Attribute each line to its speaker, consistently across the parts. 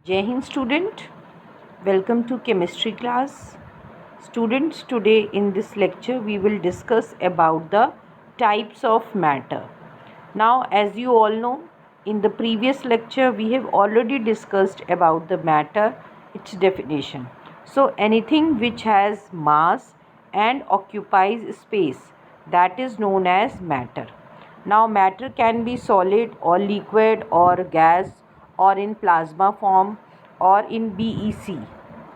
Speaker 1: Jai Hind student, welcome to chemistry class. Students, today in this lecture we will discuss about the types of matter. Now, as you all know, in the previous lecture we have already discussed about the matter, its definition. So, anything which has mass and occupies space, that is known as matter. Now, matter can be solid or liquid or gas or in plasma form or in BEC,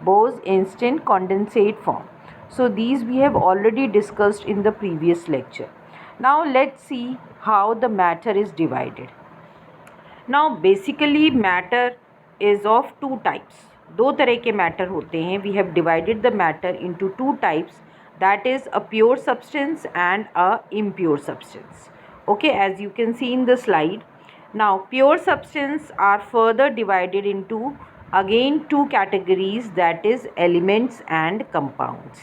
Speaker 1: Bose instant condensate form. So, these we have already discussed in the previous lecture. Now, let's see how the matter is divided. Now, basically matter is of two types. दो तरह के matter होते हैं. We have divided the matter into two types, that is a pure substance and a impure substance. Okay, as you can see in the slide. Now, pure substance are further divided into again two categories, that is elements and compounds,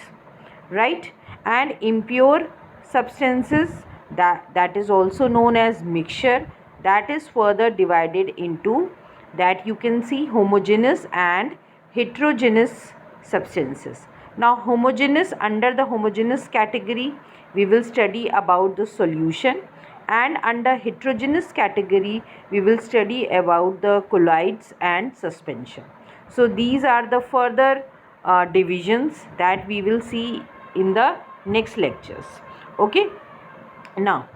Speaker 1: right? And impure substances, that is also known as mixture, that is further divided into, that you can see, homogeneous and heterogeneous substances. Now, homogeneous, under the homogeneous category we will study about the solution, and under heterogeneous category we will study about the colloids and suspension. So these are the further divisions that we will see in the next lectures. Okay, now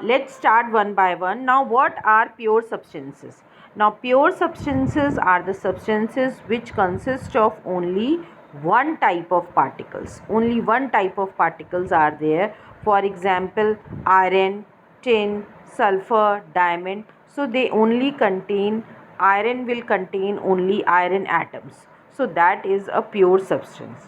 Speaker 1: let's start one by one. Now, what are pure substances? Now, pure substances are the substances which consist of only one type of particles. Only one type of particles are there. For example, iron, tin, sulfur, diamond. So they only contain, iron will contain only iron atoms. So that is a pure substance.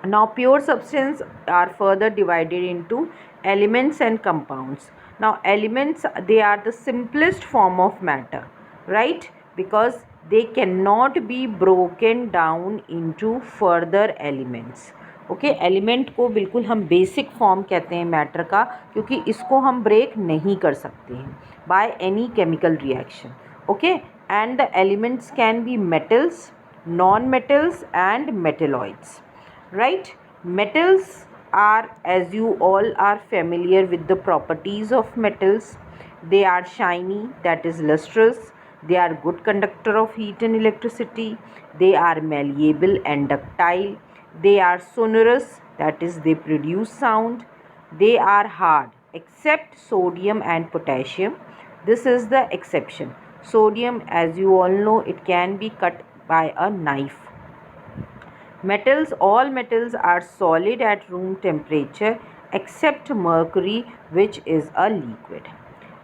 Speaker 1: Now, pure substance are further divided into elements and compounds. Now, elements, they are the simplest form of matter, right? Because they cannot be broken down into further elements. Okay, element को बिल्कुल हम basic form कहते हैं matter का, क्योंकि इसको हम break नहीं कर सकते हैं by any chemical reaction. Okay, and the elements can be metals, non metals and metalloids, right? Metals are, as you all are familiar with the properties of metals, they are shiny, that is lustrous, they are good conductor of heat and electricity, they are malleable and ductile, they are sonorous, that is they produce sound, they are hard except sodium and potassium. This is the exception. Sodium, as you all know, it can be cut by a knife. Metals, all metals are solid at room temperature except mercury, which is a liquid.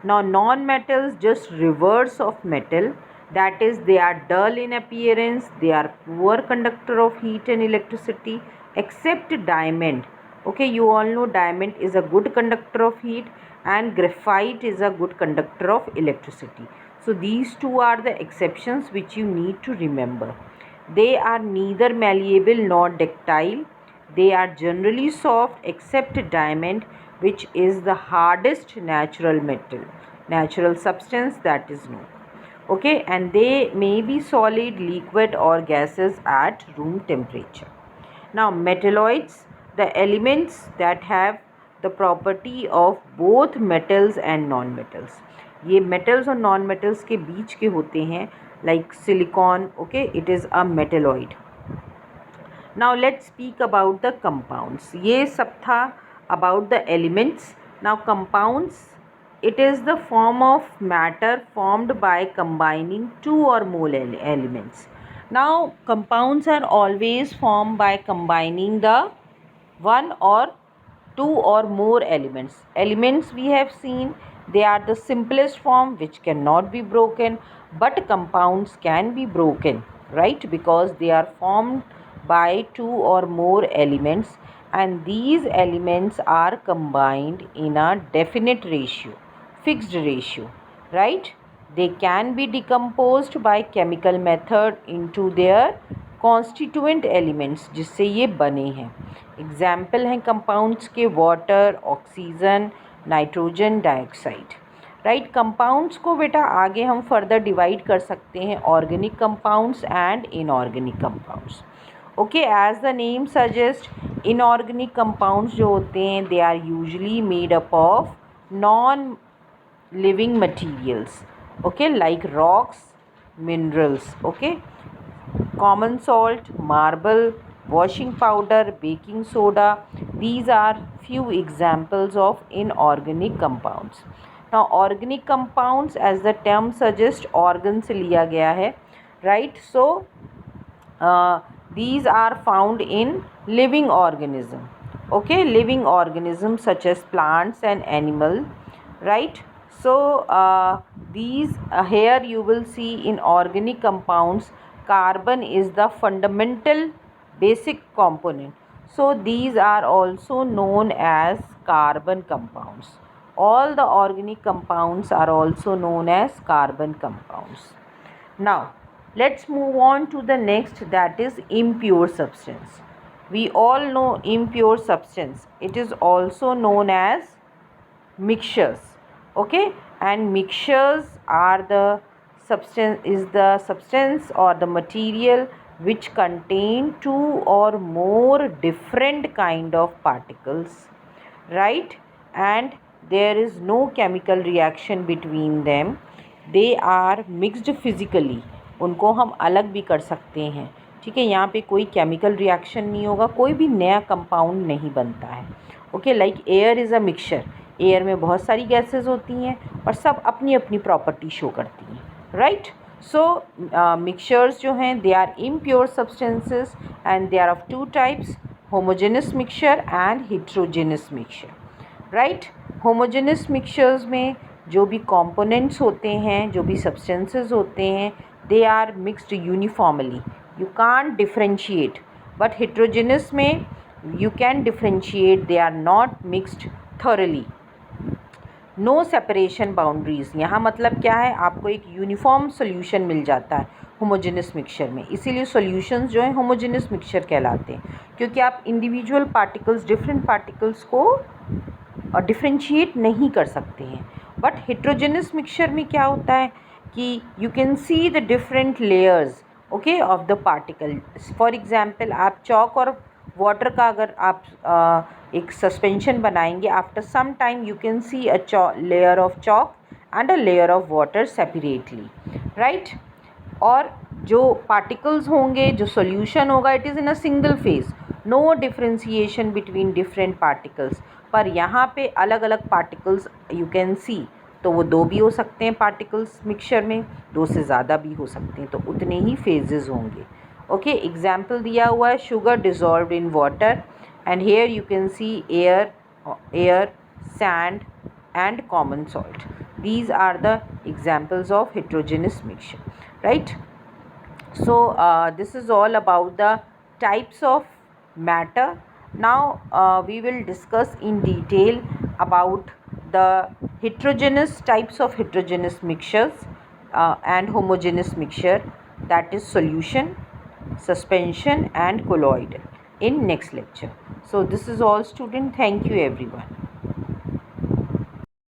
Speaker 1: Now, non-metals, just reverse of metal, that is they are dull in appearance, they are poor conductor of heat and electricity except diamond. Okay, you all know diamond is a good conductor of heat and graphite is a good conductor of electricity. So these two are the exceptions which you need to remember. They are neither malleable nor ductile. They are generally soft except diamond, which is the hardest natural metal, natural substance that is known. Okay, and they may be solid, liquid or gases at room temperature. Now, metalloids, the elements that have the property of both metals and non-metals. ये metals और non-metals के बीच के होते हैं, like silicon. Okay, it is a metalloid. Now let's speak about the compounds. ये सब था about the elements. Now compounds, it is the form of matter formed by combining two or more elements. Now compounds are always formed by combining the one or two or more elements. Elements we have seen, they are the simplest form which cannot be broken, but compounds can be broken, right? Because they are formed by two or more elements, and these elements are combined in a definite ratio, fixed ratio, right? They can be decomposed by chemical method into their constituent elements जिससे ये बने हैं. Example हैं compounds के water, oxygen, nitrogen dioxide. Right. Compounds को बेटा आगे हम फर्दर डिवाइड कर सकते हैं organic compounds and inorganic compounds. Okay, as the name suggest, inorganic compounds जो होते हैं they are usually made up of non living materials, okay, like rocks, minerals, okay, common salt, marble, washing powder, baking soda. These are few examples of inorganic compounds. Now organic compounds, as the term suggests, organ से लिया गया है, right? So these are found in living organism, okay, living organisms such as plants and animal, right? So these here you will see in organic compounds carbon is the fundamental basic component, so these are also known as carbon compounds. All the organic compounds are also known as carbon compounds. Now let's move on to the next, that is impure substance. We all know impure substance, it is also known as mixtures, okay, and mixtures are the substance or the material which contain two or more different kind of particles, right, and there is no chemical reaction between them, they are mixed physically, उनको हम अलग भी कर सकते हैं, ठीक है, यहाँ पे कोई केमिकल रिएक्शन नहीं होगा, कोई भी नया कंपाउंड नहीं बनता है, okay, like air is a mixture, air में बहुत सारी गैसेस होती हैं और सब अपनी अपनी प्रॉपर्टी शो करती हैं, राइट। सो मिक्सचर्स जो हैं they are impure substances and they are of two types, homogeneous mixture and heterogeneous mixture, right. Homogeneous mixtures में जो भी कंपोनेंट्स होते हैं, जो भी सब्सटेंसेस होते हैं, they are mixed uniformly, you can't differentiate, but heterogeneous में you can differentiate, they are not mixed thoroughly, no separation boundaries। यहाँ मतलब क्या है, आपको एक यूनिफॉर्म सोल्यूशन मिल जाता है होमोजेनस मिक्सचर में, इसीलिए सॉल्यूशंस जो हैं होमोजेनस मिक्सचर कहलाते हैं, क्योंकि आप इंडिविजुअल पार्टिकल्स, डिफरेंट पार्टिकल्स को डिफरेंशिएट नहीं कर सकते हैं। बट हेट्रोजेनस मिक्सचर में क्या होता है कि you can see the different layers, okay, of the particle. For example आप चॉक और वाटर का अगर आप एक सस्पेंशन बनाएंगे, after some time you can see a layer of chalk and a layer of water separately, right. और जो particles होंगे, जो सॉल्यूशन होगा, it is in a single phase, no differentiation between different particles. पर यहाँ पे अलग अलग पार्टिकल्स यू कैन सी, तो वो दो भी हो सकते हैं पार्टिकल्स मिक्सचर में, दो से ज़्यादा भी हो सकते हैं, तो उतने ही फेजेस होंगे, ओके। एग्जाम्पल दिया हुआ है, sugar dissolved in water, and here you can see air, sand and common salt, these are the examples of heterogeneous mixture, right? So this is all about the types of matter. Now we will discuss in detail about the heterogeneous types of heterogeneous mixtures and homogeneous mixture, that is solution, suspension and colloidal, in next lecture. So this is all student, thank you everyone.